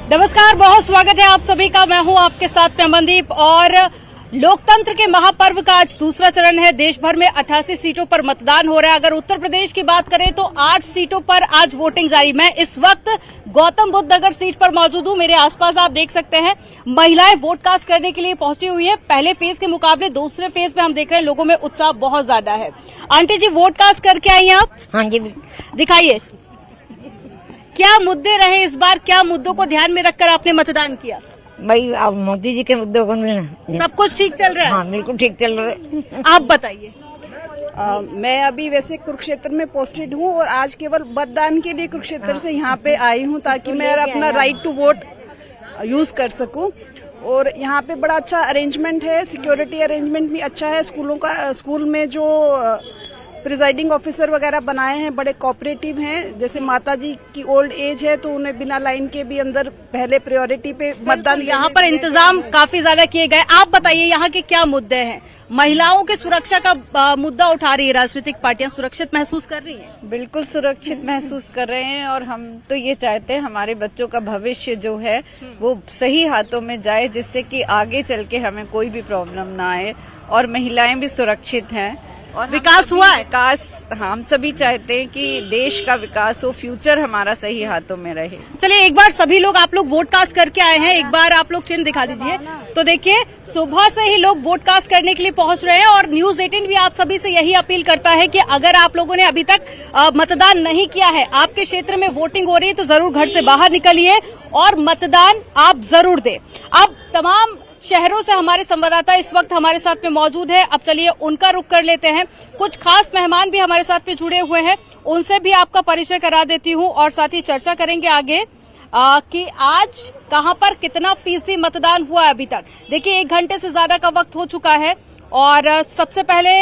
नमस्कार, बहुत स्वागत है आप सभी का। मैं हूं आपके साथ में अमनदीप और लोकतंत्र के महापर्व का आज दूसरा चरण है। देश भर में 88 सीटों पर मतदान हो रहा है। अगर उत्तर प्रदेश की बात करें तो 8 सीटों पर आज वोटिंग जारी। मैं इस वक्त गौतम बुद्ध नगर सीट पर मौजूद हूं। मेरे आसपास आप देख सकते हैं महिलाएं वोट कास्ट करने के लिए पहुंची हुई है। पहले फेज के मुकाबले दूसरे फेज में हम देख रहे हैं लोगों में उत्साह बहुत ज्यादा है। आंटी जी, वोट कास्ट करके आई हैं आप? हाँ जी। दिखाइए, क्या मुद्दे रहे इस बार, क्या मुद्दों को ध्यान में रखकर आपने मतदान किया? भाई अब मोदी जी के मुद्दों को सब कुछ ठीक चल रहा है? हाँ, बिल्कुल ठीक चल रहा है। आप बताइए। मैं अभी वैसे कुरुक्षेत्र में पोस्टेड हूँ और आज केवल मतदान के लिए कुरुक्षेत्र से यहाँ पे आई हूँ ताकि मैं अपना राइट टू वोट यूज कर सकूँ। और यहाँ पे बड़ा अच्छा अरेंजमेंट है, सिक्योरिटी अरेंजमेंट भी अच्छा है। स्कूल में जो प्रिजाइडिंग ऑफिसर वगैरह बनाए हैं बड़े कोऑपरेटिव हैं। जैसे माता जी की ओल्ड एज है तो उन्हें बिना लाइन के भी अंदर पहले प्रायोरिटी पे मतदान। यहाँ पर इंतजाम काफी ज्यादा किए गए। आप बताइए यहाँ के क्या मुद्दे हैं? महिलाओं की सुरक्षा का मुद्दा उठा रही है राजनीतिक पार्टियां, सुरक्षित महसूस कर रही हैं? बिल्कुल सुरक्षित महसूस कर रहे हैं और हम तो ये चाहते हैं हमारे बच्चों का भविष्य जो है वो सही हाथों में जाए, जिससे कि आगे चल के हमें कोई भी प्रॉब्लम ना आए और महिलाएं भी सुरक्षित हैं। और विकास हुआ है? विकास हम सभी चाहते हैं कि देश का विकास हो, फ्यूचर हमारा सही हाथों में रहे। चलिए, एक बार सभी लोग, आप लोग वोट कास्ट करके आए हैं, एक बार आप लोग चिन्ह दिखा दीजिए। तो देखिए, सुबह से ही लोग वोट कास्ट करने के लिए पहुंच रहे हैं और न्यूज 18 भी आप सभी से यही अपील करता है कि अगर आप लोगों ने अभी तक मतदान नहीं किया है, आपके क्षेत्र में वोटिंग हो रही है, तो जरूर घर से बाहर निकलिए और मतदान आप जरूर दें। अब तमाम शहरों से हमारे संवाददाता इस वक्त हमारे साथ में मौजूद है। अब चलिए उनका रुख कर लेते हैं। कुछ खास मेहमान भी हमारे साथ में जुड़े हुए हैं, उनसे भी आपका परिचय करा देती हूं और साथ ही चर्चा करेंगे आगे कि आज कहां पर कितना फीसदी मतदान हुआ है अभी तक। देखिए, 1 घंटे से ज्यादा का वक्त हो चुका है और सबसे पहले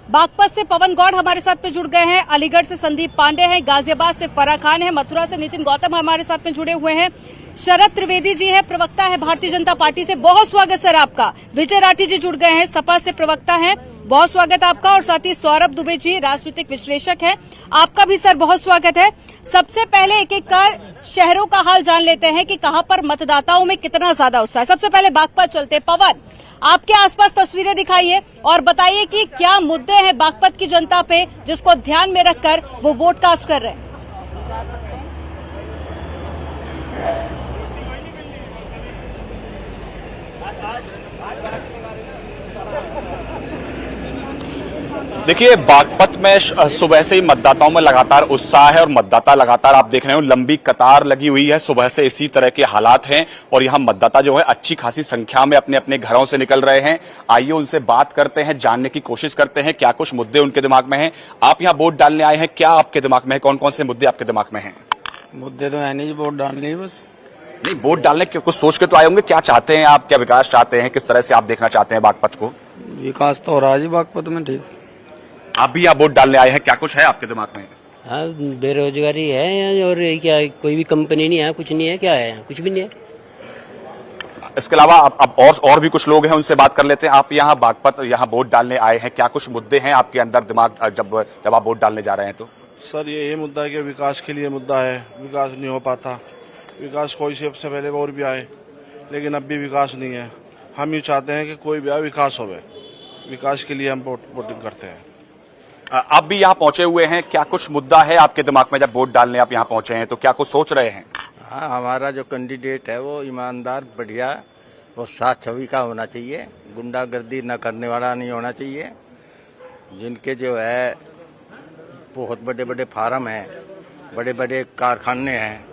बागपत से पवन गौड़ हमारे साथ में जुड़ गए हैं, अलीगढ़ से संदीप पांडे हैं, गाजियाबाद से फराह खान है, मथुरा से नितिन गौतम हमारे साथ में जुड़े हुए हैं, शरद त्रिवेदी जी है, प्रवक्ता है भारतीय जनता पार्टी से, बहुत स्वागत सर आपका। विजय राठी जी जुड़ गए हैं, सपा से प्रवक्ता हैं, बहुत स्वागत आपका। और साथ ही सौरभ दुबे जी राजनीतिक विश्लेषक हैं, आपका भी सर बहुत स्वागत है। सबसे पहले एक एक कर शहरों का हाल जान लेते हैं कि कहां पर मतदाताओं में कितना ज्यादा उत्साह है। सबसे पहले बागपत चलते। पवन, आपके आसपास तस्वीरें दिखाइए और बताइए कि क्या मुद्दे हैं बागपत की जनता पे जिसको ध्यान में रखकर वो वोट कास्ट कर रहे हैं। देखिए, बागपत में सुबह से ही मतदाताओं में लगातार उत्साह है और मतदाता लगातार, आप देख रहे हो, लंबी कतार लगी हुई है। सुबह से इसी तरह के हालात हैं और यहाँ मतदाता जो है अच्छी खासी संख्या में अपने अपने घरों से निकल रहे हैं। आइए उनसे बात करते हैं, जानने की कोशिश करते हैं क्या कुछ मुद्दे उनके दिमाग में हैं। आप यहाँ वोट डालने आए हैं, क्या आपके दिमाग में है, कौन कौन से मुद्दे आपके दिमाग में हैं? मुद्दे तो है नहीं, वोट डालने बस। नहीं, वोट डालने के कुछ सोच के तो आए होंगे, क्या चाहते हैं आप, क्या विकास चाहते हैं, किस तरह से आप देखना चाहते हैं बागपत को? विकास तो हो रहा है जी बागपत में, ठीक। आप भी यहाँ वोट डालने आए हैं, क्या कुछ है आपके दिमाग में? हाँ, बेरोजगारी है और क्या कोई भी कंपनी नहीं है, कुछ नहीं है, क्या है, कुछ भी नहीं है। इसके अलावा अब और भी कुछ लोग हैं, उनसे बात कर लेते हैं। आप यहाँ बागपत यहाँ वोट डालने आए हैं, क्या कुछ मुद्दे हैं आपके अंदर दिमाग जब आप वोट डालने जा रहे हैं तो? सर, ये मुद्दा है कि विकास के लिए मुद्दा है, विकास नहीं हो पाता। विकास कोई से सबसे पहले और भी आए, लेकिन अब भी विकास नहीं है। हम ये चाहते हैं कि कोई भी आए, विकास होवे। विकास के लिए हम वोटिंग करते हैं। आप भी यहाँ पहुंचे हुए हैं, क्या कुछ मुद्दा है आपके दिमाग में जब वोट डालने आप यहाँ पहुंचे हैं तो क्या कुछ सोच रहे हैं? हाँ, हमारा जो कैंडिडेट है वो ईमानदार, बढ़िया और साथ छवि का होना चाहिए, गुंडागर्दी न करने वाला नहीं होना चाहिए। जिनके जो है बहुत बड़े बड़े फार्म हैं, बड़े बड़े कारखाने हैं,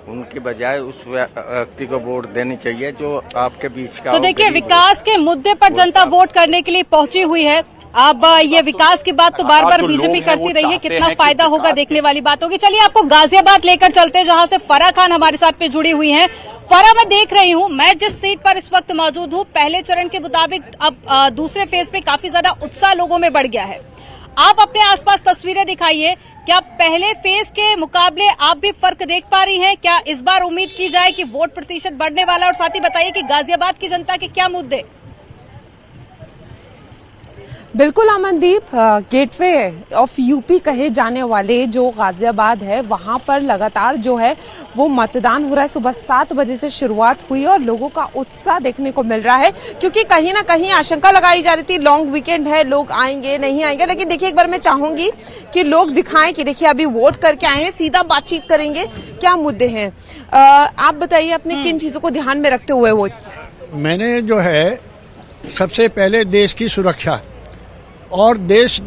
उनके बजाय उस व्यक्ति को वोट देनी चाहिए जो आपके बीच का। तो देखिए, विकास के मुद्दे पर जनता वोट करने के लिए पहुंची हुई है। अब ये विकास की बात तो बार बार बीजेपी करती रही है, कितना फायदा होगा देखने वाली बात होगी। चलिए आपको गाजियाबाद लेकर चलते हैं, जहां से फराह खान हमारे साथ में जुड़ी हुई हैं। फराह, मैं देख रही हूं, मैं जिस सीट पर इस वक्त मौजूद हूं, पहले चरण के मुताबिक अब दूसरे फेज में काफी ज्यादा उत्साह लोगों में बढ़ गया है। आप अपने आसपास तस्वीरें दिखाइए, क्या पहले फेज के मुकाबले आप भी फर्क देख पा रही हैं? क्या इस बार उम्मीद की जाए कि वोट प्रतिशत बढ़ने वाला? और साथ ही बताइए कि गाजियाबाद की जनता के क्या मुद्दे? बिल्कुल अमनदीप, गेटवे ऑफ यूपी कहे जाने वाले जो गाजियाबाद है वहां पर लगातार जो है वो मतदान हो रहा है। सुबह 7 बजे से शुरुआत हुई और लोगों का उत्साह देखने को मिल रहा है, क्योंकि कहीं ना कहीं आशंका लगाई जा रही थी लॉन्ग वीकेंड है, लोग आएंगे नहीं आएंगे। लेकिन देखिए, एक बार मैं चाहूंगी कि लोग दिखाएं कि देखिए अभी वोट करके आए हैं, सीधा बातचीत करेंगे क्या मुद्दे हैं। आप बताइए, आपने किन चीजों को ध्यान में रखते हुए वोट किया? मैंने जो है सबसे पहले देश की सुरक्षा और देश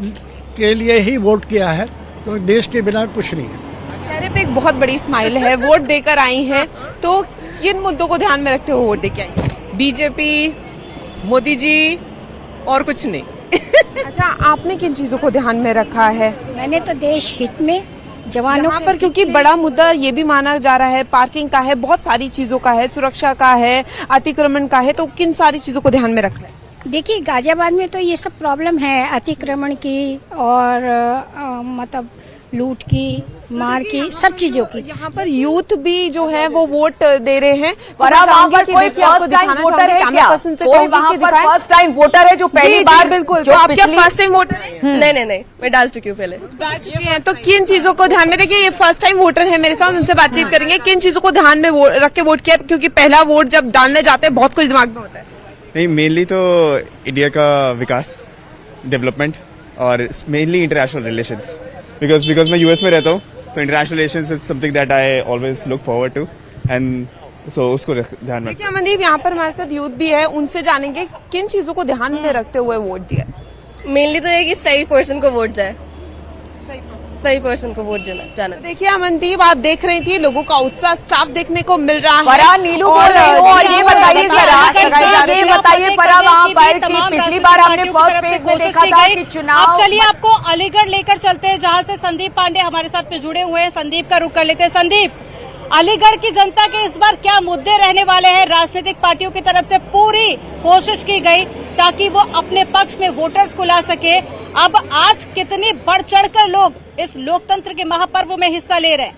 के लिए ही वोट किया है, तो देश के बिना कुछ नहीं है। चेहरे पे एक बहुत बड़ी स्माइल है, वोट देकर आई हैं, तो किन मुद्दों को ध्यान में रखते हुए वोट देके आई? बीजेपी, मोदी जी और कुछ नहीं। अच्छा, आपने किन चीजों को ध्यान में रखा है? मैंने तो देश हित में जवानों यहाँ पर, क्योंकि बड़ा मुद्दा ये भी माना जा रहा है, पार्किंग का है, बहुत सारी चीजों का है, सुरक्षा का है, अतिक्रमण का है, तो किन सारी चीजों को ध्यान में रखा है? देखिए, गाजियाबाद में तो ये सब प्रॉब्लम है, अतिक्रमण की और मतलब लूट की, मार की, सब चीजों की। यहाँ पर यूथ भी जो है वो वोट दे रहे हैं। और वहाँ पर कोई फर्स्ट टाइम वोटर है क्या? कोई वहाँ पर फर्स्ट टाइम वोटर है जो पहली बार? बिल्कुल, जो आप क्या फर्स्ट टाइम वोटर है? नहीं, मैं डाल चुकी हूँ पहले। डाल चुकी हैं, तो किन चीजों को ध्यान में? देखिए, ये फर्स्ट टाइम वोटर है मेरे साथ, उनसे बातचीत करेंगे। किन चीजों को ध्यान में रख के वोट किया? क्योंकि पहला वोट जब डालने जाते हैं बहुत कुछ दिमाग में होता है। नहीं, मेनली तो इंडिया का विकास, डेवलपमेंट और मेनली इंटरनेशनल रिलेशंस, बिकॉज मैं यूएस में रहता हूँ, तो international relations is something that I always look forward to, and so उसको ध्यान में। देखिए अमनदीप, यहाँ पर हमारे साथ यूथ भी है, उनसे जानेंगे किन चीजों को ध्यान में रखते हुए वोट दिया। मेनली तो ये कि सही पर्सन को वोट जाए, सही पर्सन को वोट जाना। देखिए अमनदीप, आप देख रही थी लोगों का उत्साह साफ देखने को मिल रहा है। फरहान, नीलू बोल रही हो, और ये बताइए जरा, ये बताइए फरहान, वहाँ पर कि पिछली बार हमने फर्स्ट फेज में देखा था कि चुनाव। चलिए आपको अलीगढ़ लेकर चलते हैं, जहाँ से संदीप पांडे हमारे साथ पे जुड़े हुए हैं। संदीप का रुख कर लेते हैं। संदीप, अलीगढ़ की जनता के इस बार क्या मुद्दे रहने वाले हैं? राजनीतिक पार्टियों की तरफ से पूरी कोशिश की गई ताकि वो अपने पक्ष में वोटर्स को ला सके। अब आज कितनी बढ़ चढ़कर लोग इस लोकतंत्र के महापर्व में हिस्सा ले रहे हैं?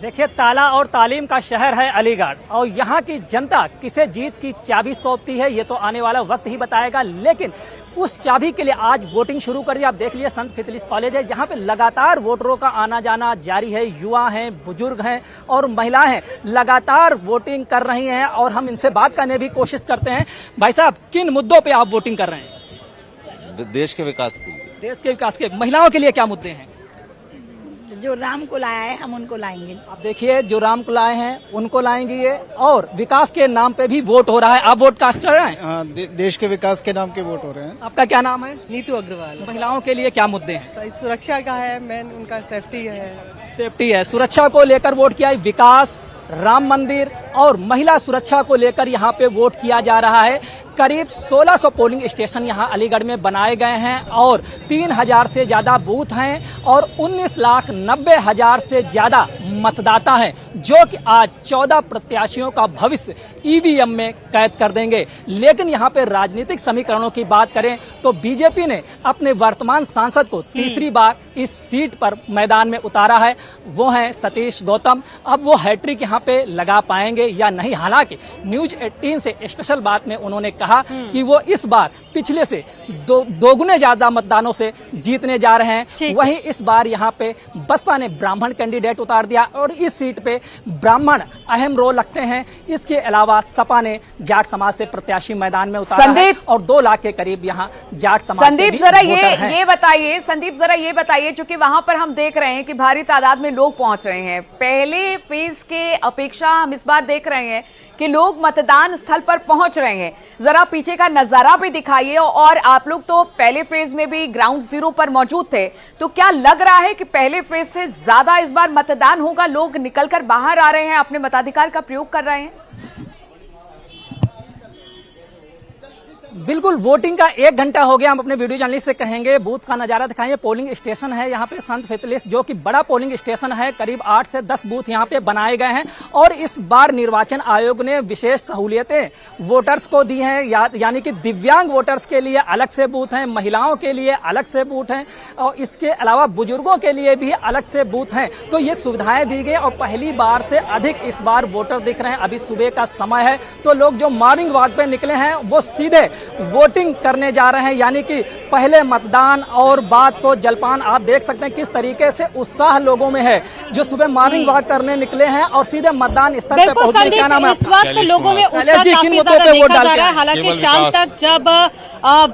देखिए, ताला और तालीम का शहर है अलीगढ़, और यहाँ की जनता किसे जीत की चाबी सौंपती है ये तो आने वाला वक्त ही बताएगा। लेकिन उस चाबी के लिए आज वोटिंग शुरू कर दी। आप देख लिए संत फितलिस कॉलेज है, जहाँ पे लगातार वोटरों का आना जाना जारी है। युवा हैं, बुजुर्ग हैं और महिलाएं हैं, लगातार वोटिंग कर रही हैं और हम इनसे बात करने भी कोशिश करते हैं। भाई साहब, किन मुद्दों पे आप वोटिंग कर रहे हैं? देश के विकास के लिए। देश के विकास के। महिलाओं के लिए क्या मुद्दे हैं? जो राम को लाया है हम उनको लाएंगे। आप देखिए, जो राम को लाए हैं उनको लाएंगे ये, और विकास के नाम पे भी वोट हो रहा है। आप वोट कास्ट कर रहे हैं? देश के विकास के नाम के वोट हो रहे हैं। आपका क्या नाम है? नीतू अग्रवाल। महिलाओं के लिए क्या मुद्दे हैं? सुरक्षा का है, मेन उनका सेफ्टी है। सेफ्टी है, सुरक्षा को लेकर वोट किया है। विकास, राम मंदिर और महिला सुरक्षा को लेकर यहाँ पे वोट किया जा रहा है। करीब 1600 पोलिंग स्टेशन यहाँ अलीगढ़ में बनाए गए हैं और 3000 से ज्यादा बूथ हैं और 19,90,000 से ज्यादा मतदाता हैं, जो कि आज 14 प्रत्याशियों का भविष्य ईवीएम में कैद कर देंगे। लेकिन यहाँ पे राजनीतिक समीकरणों की बात करें तो बीजेपी ने अपने वर्तमान सांसद को तीसरी बार इस सीट पर मैदान में उतारा है, वो हैं सतीश गौतम। अब वो हैट्रिक यहाँ पे लगा पाएंगे या नहीं? हालांकि न्यूज 18 से स्पेशल बात में उन्होंने कहा कि वो इस बार पिछले से दोगुने ज्यादा मतदानों से जीतने जा रहे हैं। वहीं इस बार यहाँ पे बसपा ने ब्राह्मण कैंडिडेट उतार दिया और इस सीट पे ब्राह्मण अहम रोल रखते हैं। इसके अलावा सपा ने जाट समाज से प्रत्याशी मैदान में उतारा है और 2 लाख के करीब यहाँ जाट समाज संदीप जरा ये बताइए, संदीप जरा ये बताइए, क्योंकि वहां पर हम देख रहे हैं कि भारी तादाद में लोग पहुंच रहे हैं। पहले फेज के अपेक्षा हम इस बार देख रहे हैं कि लोग मतदान स्थल पर पहुंच रहे हैं। जरा पीछे का नजारा भी दिखाइए, और आप लोग तो पहले फेज में भी ग्राउंड जीरो पर मौजूद थे, तो क्या लग रहा है कि पहले फेज से ज्यादा इस बार मतदान होगा? लोग निकलकर बाहर आ रहे हैं, अपने मताधिकार का प्रयोग कर रहे हैं? बिल्कुल, वोटिंग का 1 घंटा हो गया। हम अपने वीडियो जर्नलिस्ट से कहेंगे बूथ का नजारा दिखाएंगे। पोलिंग स्टेशन है यहाँ पे संत फेतलेस, जो कि बड़ा पोलिंग स्टेशन है। करीब 8 से 10 बूथ यहाँ पे बनाए गए हैं और इस बार निर्वाचन आयोग ने विशेष सहूलियतें वोटर्स को दी हैं, यानी कि दिव्यांग वोटर्स के लिए अलग से बूथ हैं, महिलाओं के लिए अलग से बूथ हैं और इसके अलावा बुजुर्गों के लिए भी अलग से बूथ हैं। तो ये सुविधाएं दी गई और पहली बार से अधिक इस बार वोटर दिख रहे हैं। अभी सुबह का समय है तो लोग जो मॉर्निंग वॉक पे निकले हैं वो सीधे वोटिंग करने जा रहे हैं, यानी कि पहले मतदान और बाद को जलपान। आप देख सकते हैं किस तरीके से उत्साह लोगों में है जो सुबह मॉर्निंग वॉक करने निकले हैं और सीधे मतदान स्थल पर पहुंचने। क्या नाम है? इस वक्त लोगों में उत्साह काफी ज्यादा देखा जा रहा है। हालांकि शाम तक जब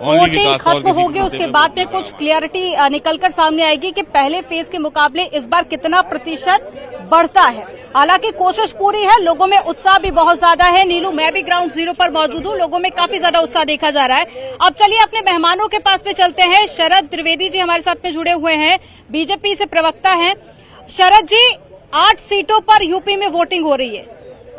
वोटिंग खत्म होगी उसके बाद में कुछ क्लियरिटी निकलकर सामने आएगी कि पहले फेज के मुकाबले इस बार कितना प्रतिशत बढ़ता है। हालांकि कोशिश पूरी है, लोगों में उत्साह भी बहुत ज्यादा है। नीलू, मैं भी ग्राउंड जीरो पर मौजूद हूँ, लोगों में काफी ज्यादा उत्साह देखा जा रहा है। अब चलिए अपने मेहमानों के पास में चलते हैं। शरद त्रिवेदी जी हमारे साथ में जुड़े हुए हैं, बीजेपी से प्रवक्ता हैं। शरद जी, 8 सीटों पर यूपी में वोटिंग हो रही है।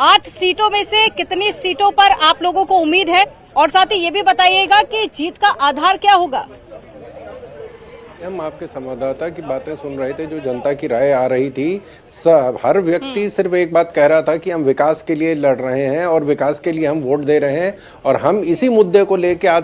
8 सीटों में से कितनी सीटों पर आप लोगों को उम्मीद है, और साथ ही ये भी बताइएगा कि जीत का आधार क्या होगा? हम आपके संवाददाता की बातें सुन रहे थे, जो जनता की राय आ रही थी। सब हर व्यक्ति सिर्फ एक बात कह रहा था कि हम विकास के लिए लड़ रहे हैं और विकास के लिए हम वोट दे रहे हैं और हम इसी मुद्दे को लेके आज